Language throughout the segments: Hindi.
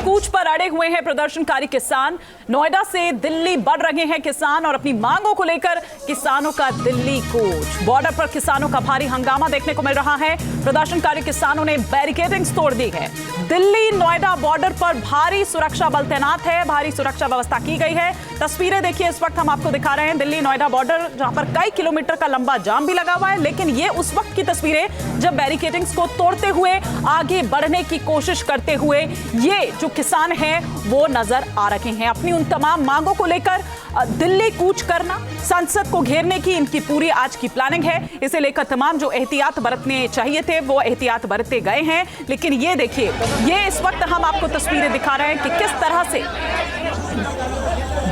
कूच पर अड़े हुए हैं प्रदर्शनकारी किसान। नोएडा से दिल्ली बढ़ रहे हैं किसान और अपनी मांगों को लेकर किसानों का दिल्ली कूच। बॉर्डर पर किसानों का भारी हंगामा देखने को मिल रहा है। प्रदर्शनकारी किसानों ने बैरिकेडिंग्स तोड़ दी है। दिल्ली नोएडा बॉर्डर पर भारी सुरक्षा बल तैनात है, भारी सुरक्षा व्यवस्था की गई है। तस्वीरें देखिए, इस वक्त हम आपको दिखा रहे हैं दिल्ली नोएडा बॉर्डर, जहां पर कई किलोमीटर का लंबा जाम भी लगा हुआ है। लेकिन ये उस वक्त की तस्वीरें जब बैरिकेडिंग्स को तोड़ते हुए आगे बढ़ने की कोशिश करते हुए ये जो किसान हैं वो नजर आ रहे हैं। अपनी उन तमाम मांगों को लेकर दिल्ली कूच करना, संसद को घेरने की इनकी पूरी आज की प्लानिंग है। इसे लेकर तमाम जो एहतियात बरतने चाहिए थे वो एहतियात बरते गए हैं। लेकिन ये देखिए, ये इस वक्त हम आपको तस्वीरें दिखा रहे हैं कि किस तरह से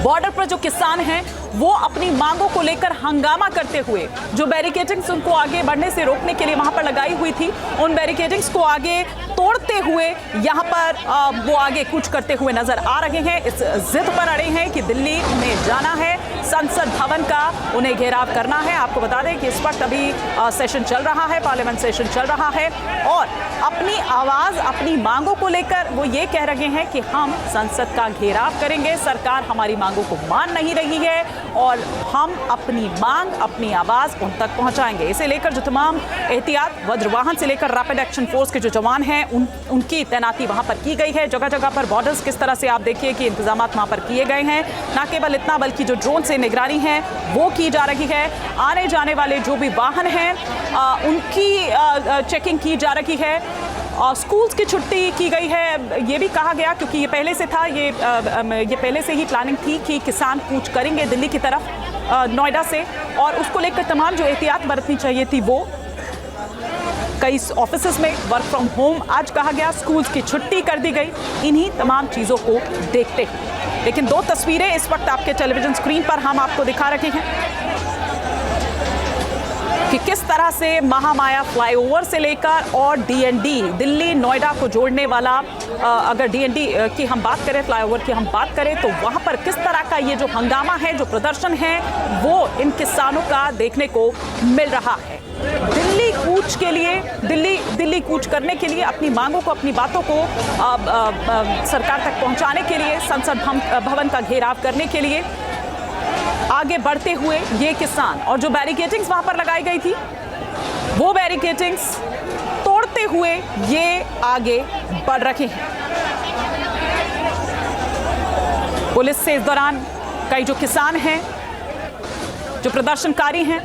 बॉर्डर पर जो किसान हैं वो अपनी मांगों को लेकर हंगामा करते हुए, जो बैरिकेडिंग्स उनको आगे बढ़ने से रोकने के लिए वहां पर लगाई हुई थी, उन बैरिकेडिंग्स को आगे तोड़ते हुए यहां पर वो आगे कूच करते हुए नजर आ रहे हैं। इस जिद पर अड़े हैं कि दिल्ली में जाना है, संसद भवन का उन्हें घेराव करना है। आपको बता दें कि इस वक्त अभी सेशन चल रहा है, पार्लियामेंट सेशन चल रहा है और अपनी आवाज, अपनी मांगों को लेकर वो ये कह रहे हैं कि हम संसद का घेराव करेंगे, सरकार हमारी मांगों को मान नहीं रही है और हम अपनी मांग, अपनी आवाज उन तक पहुंचाएंगे। इसे लेकर जो तमाम एहतियात, वज्रवाहन से लेकर रैपिड एक्शन फोर्स के जो जवान हैं उनकी तैनाती वहां पर की गई है। जगह जगह पर बॉर्डर्स किस तरह से आप देखिए कि इंतजाम वहां पर किए गए हैं। न केवल इतना बल्कि जो ड्रोन से निगरानी है वो की जा रही है। आने जाने वाले जो भी वाहन हैं उनकी चेकिंग की जा रही है। स्कूल्स की छुट्टी की गई है, ये भी कहा गया, क्योंकि ये पहले से था, ये पहले से ही प्लानिंग थी कि किसान कूच करेंगे दिल्ली की तरफ नोएडा से, और उसको लेकर तमाम जो एहतियात बरतनी चाहिए थी वो कई ऑफिसेज में वर्क फ्रॉम होम आज कहा गया, स्कूल्स की छुट्टी कर दी गई, इन्हीं तमाम चीज़ों को देखते हुए। लेकिन दो तस्वीरें इस वक्त आपके टेलीविजन स्क्रीन पर हम आपको दिखा रहे हैं कि किस तरह से महामाया फ्लाईओवर से लेकर और डीएनडी, दिल्ली नोएडा को जोड़ने वाला, अगर डीएनडी की हम बात करें, फ्लाईओवर की हम बात करें, तो वहां पर किस तरह का ये जो हंगामा है, जो प्रदर्शन है, वो इन किसानों का देखने को मिल रहा है। दिल्ली कूच के लिए, दिल्ली कूच करने के लिए, अपनी मांगों को, अपनी बातों को सरकार तक पहुंचाने के लिए, संसद भवन का घेराव करने के लिए आगे बढ़ते हुए ये किसान, और जो बैरिकेडिंग्स वहां पर लगाई गई थी वो बैरिकेडिंग्स तोड़ते हुए ये आगे बढ़ रहे हैं। पुलिस से इस दौरान कई जो किसान हैं, जो प्रदर्शनकारी हैं,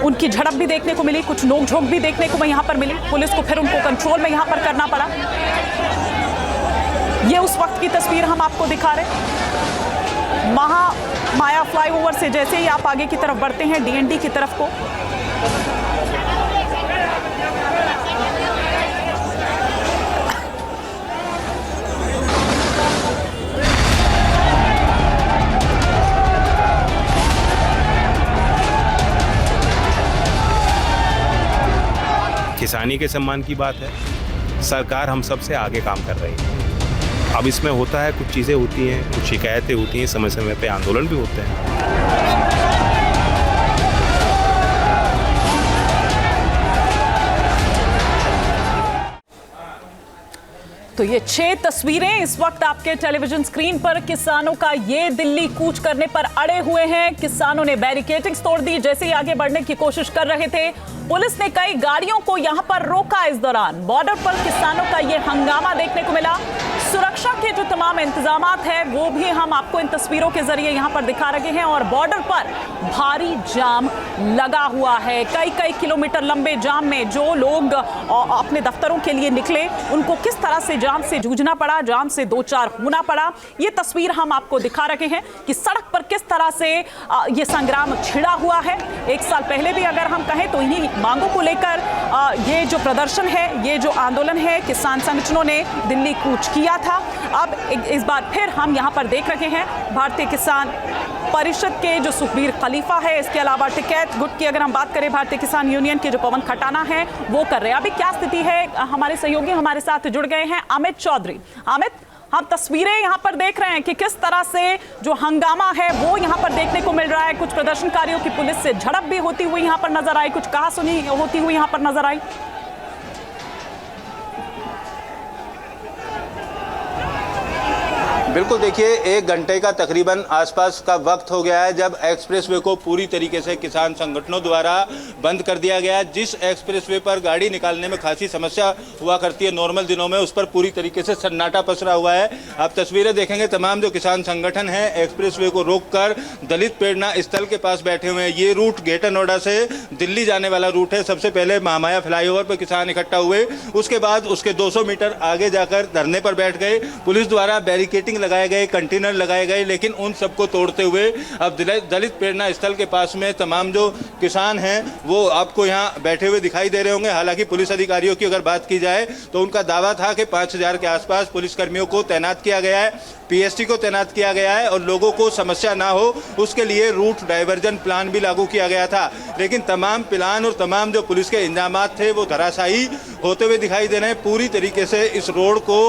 उनकी झड़प भी देखने को मिली, कुछ नोकझोंक भी देखने को यहां पर मिली। पुलिस को फिर उनको कंट्रोल में यहां पर करना पड़ा। ये उस वक्त की तस्वीर हम आपको दिखा रहे हैं। महामाया फ्लाईओवर से जैसे ही आप आगे की तरफ बढ़ते हैं डीएनडी की तरफ को, किसानी के सम्मान की बात है। सरकार हम सब से आगे काम कर रही है। अब इसमें होता है, कुछ चीज़ें होती हैं, कुछ शिकायतें होती हैं, समय समय पे आंदोलन भी होते हैं। तो ये 6 तस्वीरें इस वक्त आपके टेलीविजन स्क्रीन पर किसानों का ये दिल्ली कूच करने पर अड़े हुए हैं। किसानों ने बैरिकेडिंग्स तोड़ दी, जैसे ही आगे बढ़ने की कोशिश कर रहे थे पुलिस ने कई गाड़ियों को यहां पर रोका। इस दौरान बॉर्डर पर किसानों का ये हंगामा देखने को मिला। सुरक्षा के जो तमाम इंतजामात हैं वो भी हम आपको इन तस्वीरों के जरिए यहां पर दिखा रहे हैं, और बॉर्डर पर भारी जाम लगा हुआ है। कई किलोमीटर लंबे जाम में जो लोग अपने दफ्तरों के लिए निकले उनको किस तरह से जाम से जूझना पड़ा, जाम से दो चार होना पड़ा, ये तस्वीर हम आपको दिखा रहे हैं कि सड़क पर किस तरह से ये संग्राम छिड़ा हुआ है। एक साल पहले भी अगर हम कहें तो इन्हीं मांगों को लेकर ये जो प्रदर्शन है, ये जो आंदोलन है, किसान संगठनों ने दिल्ली कूच किया था। अब इस बार फिर हम यहां पर देख रहे हैं भारतीय किसान परिषद के जो सुखबीर खलीफा है, इसके अलावा टिकैत गुट की अगर हम बात करें, भारतीय किसान यूनियन के जो पवन खटाना है वो कर रहे हैं। अभी क्या स्थिति है, हमारे सहयोगी हमारे साथ जुड़ गए हैं, अमित चौधरी। अमित, हम तस्वीरें यहां पर देख रहे हैं कि किस तरह से जो हंगामा है वो यहां पर देखने को मिल रहा है। कुछ प्रदर्शनकारियों की पुलिस से झड़प भी होती हुई यहां पर नजर आई, कुछ कहासुनी होती हुई यहां पर नजर आई। बिल्कुल, देखिए 1 घंटे का तकरीबन आसपास का वक्त हो गया है जब एक्सप्रेसवे को पूरी तरीके से किसान संगठनों द्वारा बंद कर दिया गया है। जिस एक्सप्रेसवे पर गाड़ी निकालने में खासी समस्या हुआ करती है नॉर्मल दिनों में, उस पर पूरी तरीके से सन्नाटा पसरा हुआ है। आप तस्वीरें देखेंगे, तमाम जो किसान संगठन हैं एक्सप्रेसवे को रोककर दलित प्रेरणा स्थल के पास बैठे हुए हैं। ये रूट ग्रेटर नोएडा से दिल्ली जाने वाला रूट है। सबसे पहले महामाया फ्लाईओवर पर किसान इकट्ठा हुए, उसके बाद उसके 200 मीटर आगे जाकर धरने पर बैठ गए। पुलिस द्वारा बैरिकेटिंग लगाए गए, कंटेनर लगाए गए, लेकिन उन सबको तोड़ते हुए अब दलित प्रेरणा स्थल के पास में तमाम जो किसान हैं वो आपको यहाँ बैठे हुए दिखाई दे रहे होंगे। हालांकि पुलिस अधिकारियों की अगर बात की जाए तो उनका दावा था कि 5000 के आसपास पुलिसकर्मियों को तैनात किया गया है, पीएसटी को तैनात किया गया है और लोगों को समस्या ना हो उसके लिए रूट डाइवर्जन प्लान भी लागू किया गया था। लेकिन तमाम प्लान और तमाम जो पुलिस के इंतजामात थे वो धराशायी होते हुए दिखाई दे रहे हैं। पूरी तरीके से इस रोड को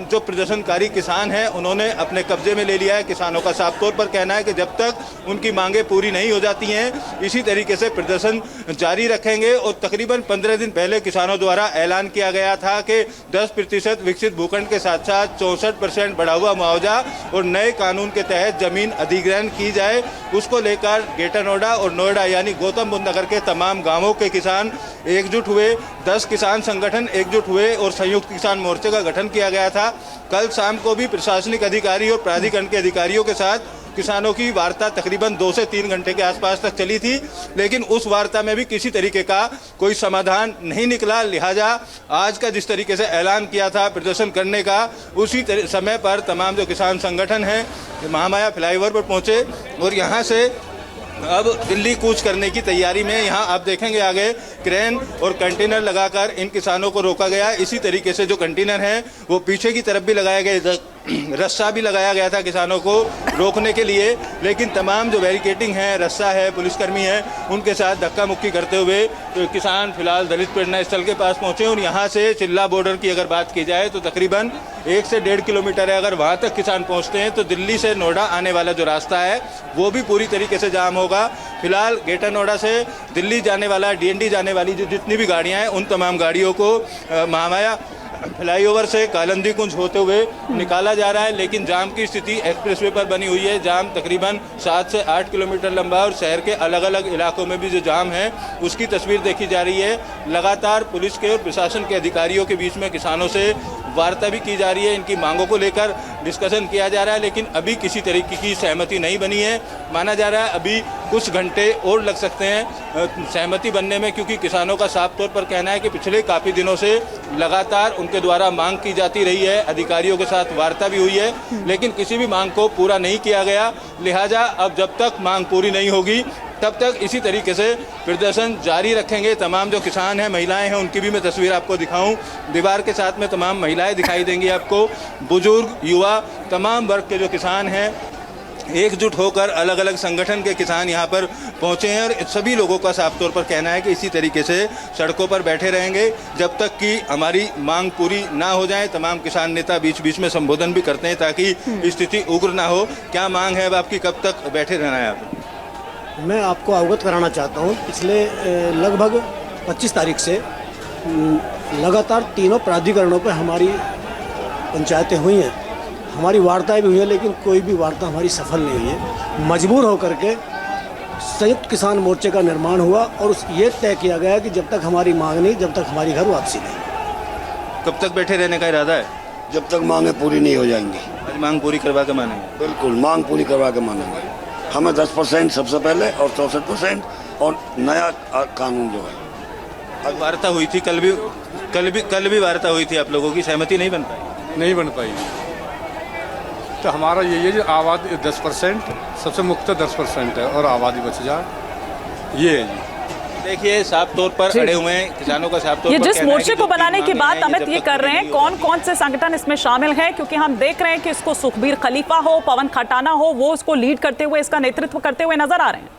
जो प्रदर्शनकारी किसान हैं उन्होंने अपने कब्जे में ले लिया है। किसानों का साफ तौर पर कहना है कि जब तक उनकी मांगें पूरी नहीं हो जाती हैं इसी तरीके से प्रदर्शन जारी रखेंगे। और तकरीबन 15 दिन पहले किसानों द्वारा ऐलान किया गया था कि 10% विकसित भूखंड के साथ साथ 64% बढ़ा हुआ मुआवजा और नए कानून के तहत जमीन अधिग्रहण की जाए। उसको लेकर ग्रेटर नोएडा और नोएडा यानी गौतम बुद्ध नगर के तमाम गांवों के किसान एकजुट हुए। 10 किसान संगठन एकजुट हुए और संयुक्त किसान मोर्चे का गठन किया गया था। कल शाम को भी प्रशासनिक अधिकारी और प्राधिकरण के अधिकारियों के साथ किसानों की वार्ता तकरीबन 2 से 3 घंटे के आसपास तक चली थी, लेकिन उस वार्ता में भी किसी तरीके का कोई समाधान नहीं निकला। लिहाजा आज का जिस तरीके से ऐलान किया था प्रदर्शन करने का, उसी समय पर तमाम जो किसान संगठन हैं महामाया फ्लाईओवर पर पहुंचे और यहाँ से अब दिल्ली कूच करने की तैयारी में। यहाँ आप देखेंगे आगे क्रेन और कंटेनर लगाकर इन किसानों को रोका गया। इसी तरीके से जो कंटेनर हैं वो पीछे की तरफ भी लगाए गए, रस्सा भी लगाया गया था किसानों को रोकने के लिए, लेकिन तमाम जो बैरिकेटिंग है, रस्सा है, पुलिसकर्मी है, उनके साथ धक्का मुक्की करते हुए तो किसान फिलहाल दलित प्रेरणा स्थल के पास पहुंचे। और यहाँ से चिल्ला बॉर्डर की अगर बात की जाए तो तकरीबन 1 से 1.5 किलोमीटर है। अगर वहाँ तक किसान पहुँचते हैं तो दिल्ली से नोएडा आने वाला जो रास्ता है वो भी पूरी तरीके से जाम होगा। फिलहाल ग्रेटर नोएडा से दिल्ली जाने वाला, DND जाने वाली जो जितनी भी गाड़ियाँ हैं उन तमाम गाड़ियों को महामाया फ्लाईओवर से कालंदी कुंज होते हुए निकाला जा रहा है। लेकिन जाम की स्थिति एक्सप्रेसवे पर बनी हुई है। जाम तकरीबन 7 से 8 किलोमीटर लंबा और शहर के अलग अलग इलाकों में भी जो जाम है उसकी तस्वीर देखी जा रही है। लगातार पुलिस के और प्रशासन के अधिकारियों के बीच में किसानों से वार्ता भी की जा रही है, इनकी मांगों को लेकर डिस्कशन किया जा रहा है, लेकिन अभी किसी तरीके की सहमति नहीं बनी है। माना जा रहा है अभी कुछ घंटे और लग सकते हैं सहमति बनने में, क्योंकि किसानों का साफ तौर पर कहना है कि पिछले काफ़ी दिनों से लगातार उनके द्वारा मांग की जाती रही है, अधिकारियों के साथ वार्ता भी हुई है, लेकिन किसी भी मांग को पूरा नहीं किया गया। लिहाजा अब जब तक मांग पूरी नहीं होगी तब तक इसी तरीके से प्रदर्शन जारी रखेंगे। तमाम जो किसान हैं, महिलाएं हैं, उनकी भी मैं तस्वीर आपको दिखाऊं। दीवार के साथ में तमाम महिलाएं दिखाई देंगी आपको, बुजुर्ग, युवा, तमाम वर्ग के जो किसान हैं एकजुट होकर अलग अलग संगठन के किसान यहाँ पर पहुँचे हैं। और सभी लोगों का साफ तौर पर कहना है कि इसी तरीके से सड़कों पर बैठे रहेंगे जब तक कि हमारी मांग पूरी ना हो जाए। तमाम किसान नेता बीच बीच में संबोधन भी करते हैं ताकि स्थिति उग्र ना हो। क्या मांग है अब आपकी, कब तक बैठे रहना है आप? मैं आपको अवगत कराना चाहता हूँ, पिछले लगभग 25 तारीख से लगातार तीनों प्राधिकरणों पर हमारी पंचायतें हुई हैं, हमारी वार्ताएं भी हुई हैं, लेकिन कोई भी वार्ता हमारी सफल नहीं हुई है। मजबूर होकर के संयुक्त किसान मोर्चे का निर्माण हुआ और ये तय किया गया कि जब तक हमारी मांग नहीं, जब तक हमारी घर वापसी नहीं। कब तक बैठे रहने का इरादा है? जब तक मांगें पूरी नहीं हो जाएंगी। आज मांग पूरी करवा के मानेंगे? बिल्कुल, मांग पूरी करवा के मानेंगे। हमें 10% सबसे पहले और 64% और नया कानून जो है। अब वार्ता हुई थी, कल भी वार्ता हुई थी, आप लोगों की सहमति नहीं बन पाई? नहीं बन पाई। तो हमारा ये जो आबादी 10%, सबसे मुख्य 10% है और आबादी बच जाए, ये है जी। देखिए साफ तौर पर अड़े हुए हैं किसानों का, साफ तौर ये पर जिस मोर्चे को बनाने की बात अमित जब ये तक कर रहे हैं, कौन कौन से संगठन इसमें शामिल हैं? क्योंकि हम देख रहे हैं कि इसको सुखबीर खलीफा हो, पवन खटाना हो, वो उसको लीड करते हुए, इसका नेतृत्व करते हुए नजर आ रहे हैं।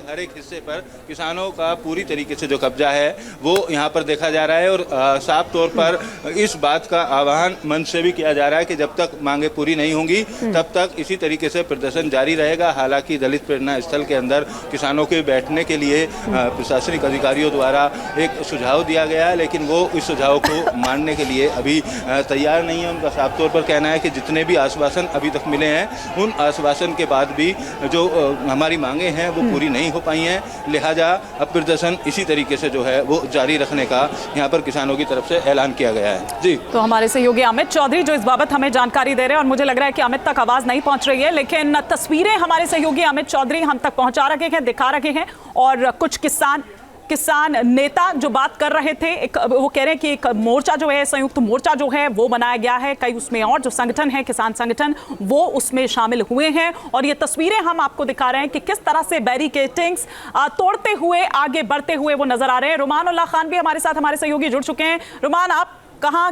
हर एक हिस्से पर किसानों का पूरी तरीके से जो कब्जा है वो यहाँ पर देखा जा रहा है। और साफ तौर पर इस बात का आह्वान मंच से भी किया जा रहा है कि जब तक मांगे पूरी नहीं होंगी तब तक इसी तरीके से प्रदर्शन जारी रहेगा। हालांकि दलित प्रेरणा स्थल के अंदर किसानों के बैठने के लिए प्रशासनिक अधिकारियों द्वारा एक सुझाव दिया गया है, लेकिन वो इस सुझाव को मानने के लिए अभी तैयार नहीं है। उनका साफ तौर पर कहना है कि जितने भी आश्वासन अभी तक मिले हैं उन आश्वासन के बाद भी जो हमारी मांगे हैं वो पूरी नहीं हो पाई हैं, लिहाजा अब प्रदर्शन इसी तरीके से जो है वो जारी रखने का यहाँ पर किसानों की तरफ से ऐलान किया गया है। जी, तो हमारे सहयोगी अमित चौधरी जो इस बाबत हमें जानकारी दे रहे हैं, और मुझे लग रहा है कि अमित तक आवाज नहीं पहुंच रही है, लेकिन तस्वीरें हमारे सहयोगी अमित चौधरी हम तक पहुंचा रहे हैं, दिखा रहे हैं। और कुछ किसान नेता जो बात कर रहे थे, वो कह रहे हैं कि एक मोर्चा जो है, संयुक्त मोर्चा जो है वो बनाया गया है, कई उसमें और जो संगठन है, किसान संगठन, वो उसमें शामिल हुए हैं। और ये तस्वीरें हम आपको दिखा रहे हैं कि किस तरह से बैरिकेटिंग्स तोड़ते हुए आगे बढ़ते हुए वो नजर आ रहे हैं। रुमान उल्लाह खान भी हमारे साथ, हमारे सहयोगी जुड़ चुके हैं। रुमान, आप कहाँ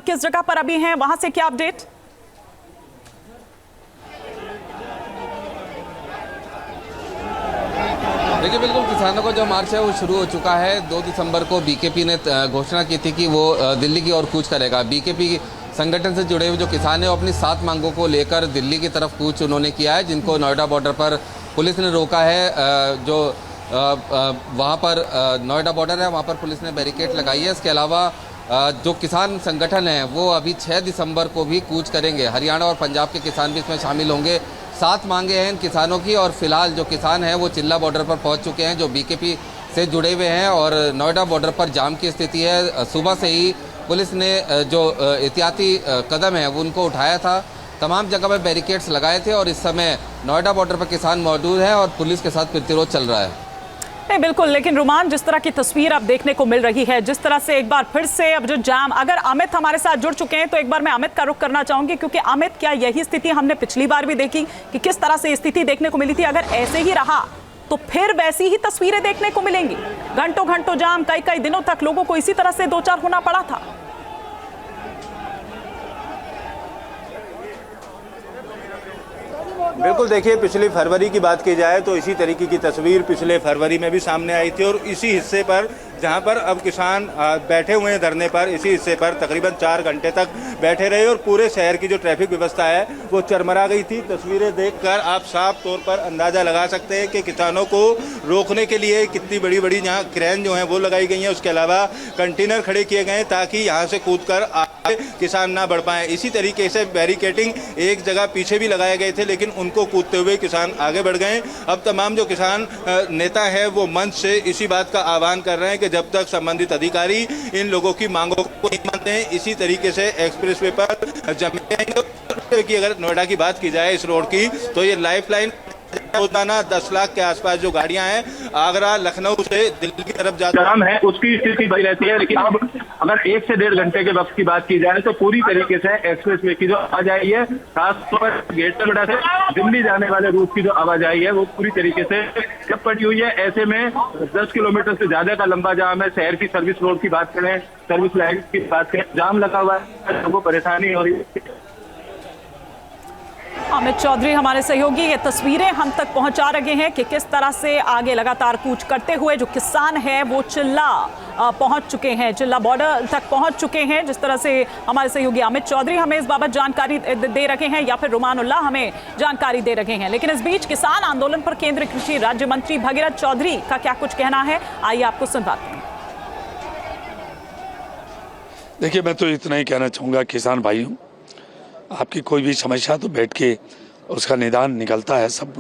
किस जगह पर अभी हैं, वहां से क्या अपडेट? देखिए, बिल्कुल किसानों का जो मार्च है वो शुरू हो चुका है। 2 दिसंबर को बीकेपी ने घोषणा की थी कि वो दिल्ली की ओर कूच करेगा। बीकेपी संगठन से जुड़े हुए जो किसान हैं वो अपनी 7 मांगों को लेकर दिल्ली की तरफ कूच उन्होंने किया है, जिनको नोएडा बॉर्डर पर पुलिस ने रोका है। जो वहाँ पर नोएडा बॉर्डर है वहाँ पर पुलिस ने बैरिकेड लगाई है। इसके अलावा जो किसान संगठन हैं वो अभी 6 दिसंबर को भी कूच करेंगे। हरियाणा और पंजाब के किसान भी इसमें शामिल होंगे। 7 मांगे हैं इन किसानों की, और फिलहाल जो किसान हैं वो चिल्ला बॉर्डर पर पहुंच चुके हैं, जो बीकेपी से जुड़े हुए हैं। और नोएडा बॉर्डर पर जाम की स्थिति है। सुबह से ही पुलिस ने जो एहतियाती कदम है वो उनको उठाया था, तमाम जगह पर बैरिकेड्स लगाए थे, और इस समय नोएडा बॉर्डर पर किसान मौजूद हैं और पुलिस के साथ प्रतिरोध चल रहा है। नहीं, बिल्कुल, लेकिन रुमान, जिस तरह की तस्वीर अब देखने को मिल रही है, जिस तरह से एक बार फिर से अब जो जाम, अगर अमित हमारे साथ जुड़ चुके हैं तो एक बार मैं अमित का रुख करना चाहूंगी, क्योंकि अमित, क्या यही स्थिति हमने पिछली बार भी देखी कि किस तरह से स्थिति देखने को मिली थी? अगर ऐसे ही रहा तो फिर वैसी ही तस्वीरें देखने को मिलेंगी। घंटों घंटों जाम, कई कई दिनों तक लोगों को इसी तरह से दो चार होना पड़ा था। बिल्कुल, देखिए, पिछली फरवरी की बात की जाए तो इसी तरीके की तस्वीर पिछले फरवरी में भी सामने आई थी, और इसी हिस्से पर जहां पर अब किसान बैठे हुए हैं धरने पर, इसी हिस्से पर तकरीबन 4 घंटे तक बैठे रहे और पूरे शहर की जो ट्रैफिक व्यवस्था है वो चरमरा गई थी। तस्वीरें देखकर आप साफ तौर पर अंदाज़ा लगा सकते हैं कि किसानों को रोकने के लिए कितनी बड़ी बड़ी यहाँ क्रेन जो हैं वो लगाई गई हैं। उसके अलावा कंटेनर खड़े किए गए ताकि यहाँ से कूदकर आगे किसान ना बढ़ पाएँ। इसी तरीके से बैरिकेटिंग एक जगह पीछे भी लगाए गए थे, लेकिन उनको कूदते हुए किसान आगे बढ़ गए। अब तमाम जो किसान नेता हैं वो मंच से इसी बात का आह्वान कर रहे हैं कि जब तक संबंधित अधिकारी इन लोगों की मांगों को नहीं मानते हैं, इसी तरीके से एक्सप्रेसवे पर जमे रहेंगे। कि अगर नोएडा की बात की जाए इस रोड की, तो ये लाइफलाइन रोजाना 10 लाख के आसपास जो गाड़ियां हैं आगरा लखनऊ से दिल्ली की तरफ जाम है, उसकी स्थिति बनी रहती है। लेकिन अब अगर 1 से 1.5 घंटे के वक्त की बात की जाए तो पूरी तरीके से एक्सप्रेसवे की जो आवाजाही है, खासतौर पर गेट नोएडा से दिल्ली जाने वाले रूट की जो आवाजाही है वो पूरी तरीके से ठप पड़ी हुई है। ऐसे में 10 किलोमीटर से ज्यादा का लंबा जाम है। शहर की सर्विस रोड की बात करें, सर्विस लाइन की बात करें, जाम लगा हुआ है, लोगों को परेशानी हो रही है। अमित चौधरी हमारे सहयोगी ये तस्वीरें हम तक पहुंचा रहे हैं कि किस तरह से आगे लगातार कूच करते हुए जो किसान है वो चिल्ला पहुंच चुके हैं, चिल्ला बॉर्डर तक पहुंच चुके हैं। जिस तरह से हमारे सहयोगी अमित चौधरी हमें इस बाबत जानकारी दे रहे हैं, या फिर रुमान उल्लाह हमें जानकारी दे रहे हैं। लेकिन इस बीच किसान आंदोलन पर केंद्रीय कृषि राज्य मंत्री भगीरथ चौधरी का क्या कुछ कहना है, आइए आपको सुनवाते हैं। देखिए, मैं तो इतना ही कहना चाहूँगा किसान भाइयों, आपकी कोई भी समस्या तो बैठ के उसका निदान निकलता है सब।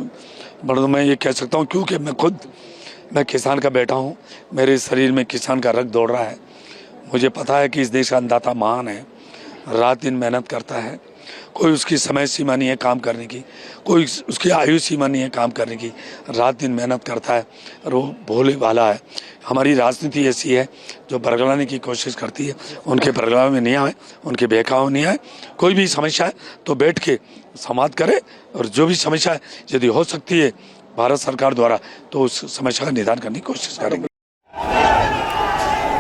बड़ों मैं ये कह सकता हूँ क्योंकि मैं किसान का बेटा हूँ, मेरे शरीर में किसान का रक्त दौड़ रहा है। मुझे पता है कि इस देश का अन्नदाता महान है, रात दिन मेहनत करता है। कोई उसकी समय सीमा नहीं है काम करने की, कोई उसकी आयु सीमा नहीं है काम करने की, रात दिन मेहनत करता है और वो भोले वाला है। हमारी राजनीति ऐसी है जो बरगलाने की कोशिश करती है, उनके बरगलाव में नहीं आए, उनके बहकाव में नहीं आए। कोई भी समस्या है तो बैठ के संवाद करे, और जो भी समस्या है यदि हो सकती है भारत सरकार द्वारा तो उस समस्या का निदान करने की कोशिश करेंगे।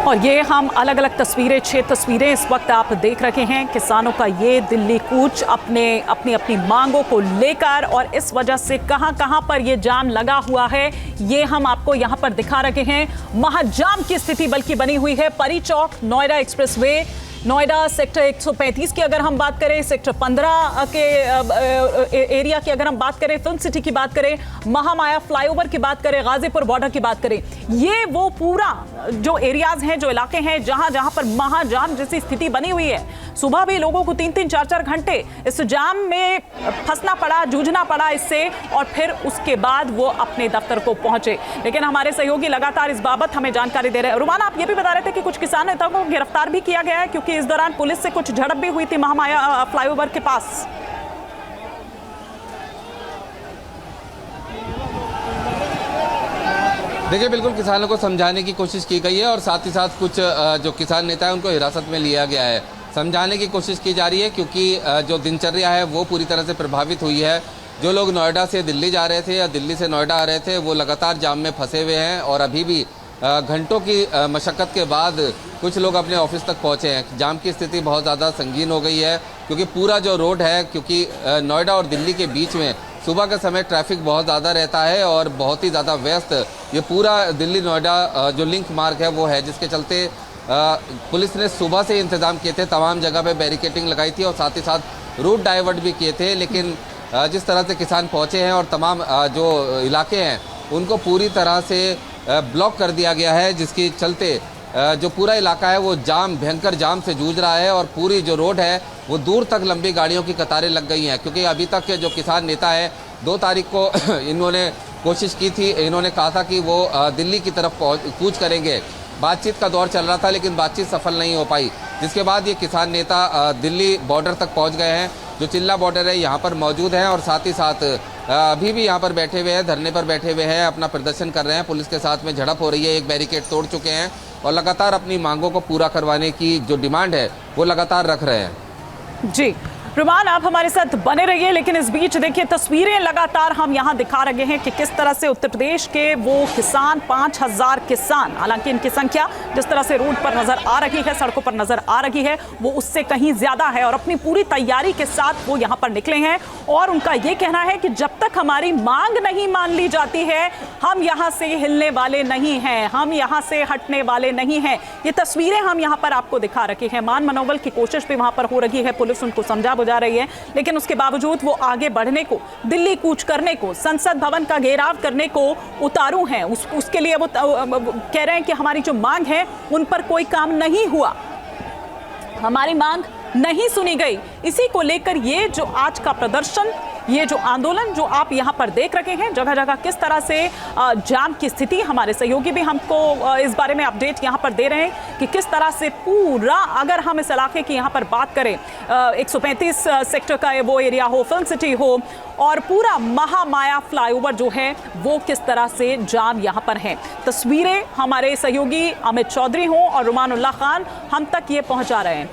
और ये हम अलग अलग तस्वीरें, 6 तस्वीरें इस वक्त आप देख रहे हैं। किसानों का ये दिल्ली कूच अपनी मांगों को लेकर, और इस वजह से कहां पर ये जाम लगा हुआ है ये हम आपको यहां पर दिखा रहे हैं। महाजाम की स्थिति बल्कि बनी हुई है परी चौक, नोएडा एक्सप्रेसवे, नोएडा सेक्टर 135 की अगर हम बात करें, सेक्टर 15 के एरिया की अगर हम बात करें, फिल्म सिटी की बात करें, महामाया फ्लाईओवर की बात करें, गाजीपुर बॉर्डर की बात करें, ये वो पूरा जो एरियाज हैं, जो इलाके हैं जहां पर महाजाम जैसी स्थिति बनी हुई है। सुबह भी लोगों को 3-3, 4-4 घंटे इस जाम में फंसना पड़ा, जूझना पड़ा इससे, और फिर उसके बाद वो अपने दफ्तर को पहुंचे। लेकिन हमारे सहयोगी लगातार इस बाबत हमें जानकारी दे रहे हैं। रुमान, आप ये भी बता रहे थे कि कुछ किसान नेताओं को गिरफ्तार भी किया गया है, क्योंकि इस दौरान पुलिस से कुछ झड़प भी हुई थी महामाया फ्लाईओवर के पास। देखिए, बिल्कुल किसानों को समझाने की कोशिश की गई है और साथ ही साथ कुछ जो किसान नेता है उनको हिरासत में लिया गया है। समझाने की कोशिश की जा रही है क्योंकि जो दिनचर्या है वो पूरी तरह से प्रभावित हुई है। जो लोग नोएडा से दिल्ली जा रहे थे या दिल्ली से नोएडा आ रहे थे वो लगातार जाम में फंसे हुए हैं और अभी भी घंटों की मशक्क़त के बाद कुछ लोग अपने ऑफिस तक पहुंचे हैं। जाम की स्थिति बहुत ज़्यादा संगीन हो गई है क्योंकि पूरा जो रोड है, क्योंकि नोएडा और दिल्ली के बीच में सुबह के समय ट्रैफिक बहुत ज़्यादा रहता है और बहुत ही ज़्यादा व्यस्त ये पूरा दिल्ली नोएडा जो लिंक मार्ग है वो है, जिसके चलते पुलिस ने सुबह से इंतज़ाम किए थे, तमाम जगह पे बैरिकेटिंग लगाई थी और साथ ही साथ रूट डाइवर्ट भी किए थे। लेकिन जिस तरह से किसान पहुँचे हैं और तमाम जो इलाके हैं उनको पूरी तरह से ब्लॉक कर दिया गया है, जिसके चलते जो पूरा इलाका है वो भयंकर जाम से जूझ रहा है और पूरी जो रोड है वो दूर तक लंबी गाड़ियों की कतारें लग गई हैं। क्योंकि अभी तक के जो किसान नेता है 2 तारीख को इन्होंने कोशिश की थी, इन्होंने कहा था कि वो दिल्ली की तरफ कूच करेंगे। बातचीत का दौर चल रहा था लेकिन बातचीत सफल नहीं हो पाई, जिसके बाद ये किसान नेता दिल्ली बॉर्डर तक पहुँच गए हैं। जो चिल्ला बॉर्डर है यहाँ पर मौजूद हैं और साथ ही साथ अभी भी यहाँ पर बैठे हुए हैं, धरने पर बैठे हुए हैं, अपना प्रदर्शन कर रहे हैं। पुलिस के साथ में झड़प हो रही है, एक बैरिकेड तोड़ चुके हैं और लगातार अपनी मांगों को पूरा करवाने की जो डिमांड है वो लगातार रख रहे हैं। जी रुमान, आप हमारे साथ बने रहिए। लेकिन इस बीच देखिए तस्वीरें लगातार हम यहाँ दिखा रहे हैं कि किस तरह से उत्तर प्रदेश के वो किसान, 5000 किसान, हालांकि इनकी संख्या जिस तरह से रोड पर नजर आ रही है, सड़कों पर नजर आ रही है, वो उससे कहीं ज्यादा है और अपनी पूरी तैयारी के साथ वो यहाँ पर निकले हैं। और उनका ये कहना है कि जब तक हमारी मांग नहीं मान ली जाती है हम यहाँ से हिलने वाले नहीं हैं, हम यहाँ से हटने वाले नहीं हैं। ये तस्वीरें हम यहाँ पर आपको दिखा रखे हैं। मान मनोबल की कोशिश भी वहाँ पर हो रही है, पुलिस उनको समझा जा रही है, लेकिन उसके बावजूद वो आगे बढ़ने को, दिल्ली कूच करने को, संसद भवन का घेराव करने को उतारू हैं। उसके लिए वो कह रहे हैं कि हमारी जो मांग है उन पर कोई काम नहीं हुआ, हमारी मांग नहीं सुनी गई। इसी को लेकर ये जो आज का प्रदर्शन, ये जो आंदोलन जो आप यहाँ पर देख रहे हैं, जगह जगह किस तरह से जाम की स्थिति, हमारे सहयोगी भी हमको इस बारे में अपडेट यहाँ पर दे रहे हैं कि किस तरह से पूरा, अगर हम इस इलाके की यहाँ पर बात करें, 135 सेक्टर का वो एरिया हो, फिल्म सिटी हो और पूरा महामाया फ्लाईओवर जो है वो किस तरह से जाम यहाँ पर है। तस्वीरें हमारे सहयोगी अमित चौधरी हों और रुमान उल्लाह खान हम तक ये पहुँचा रहे हैं।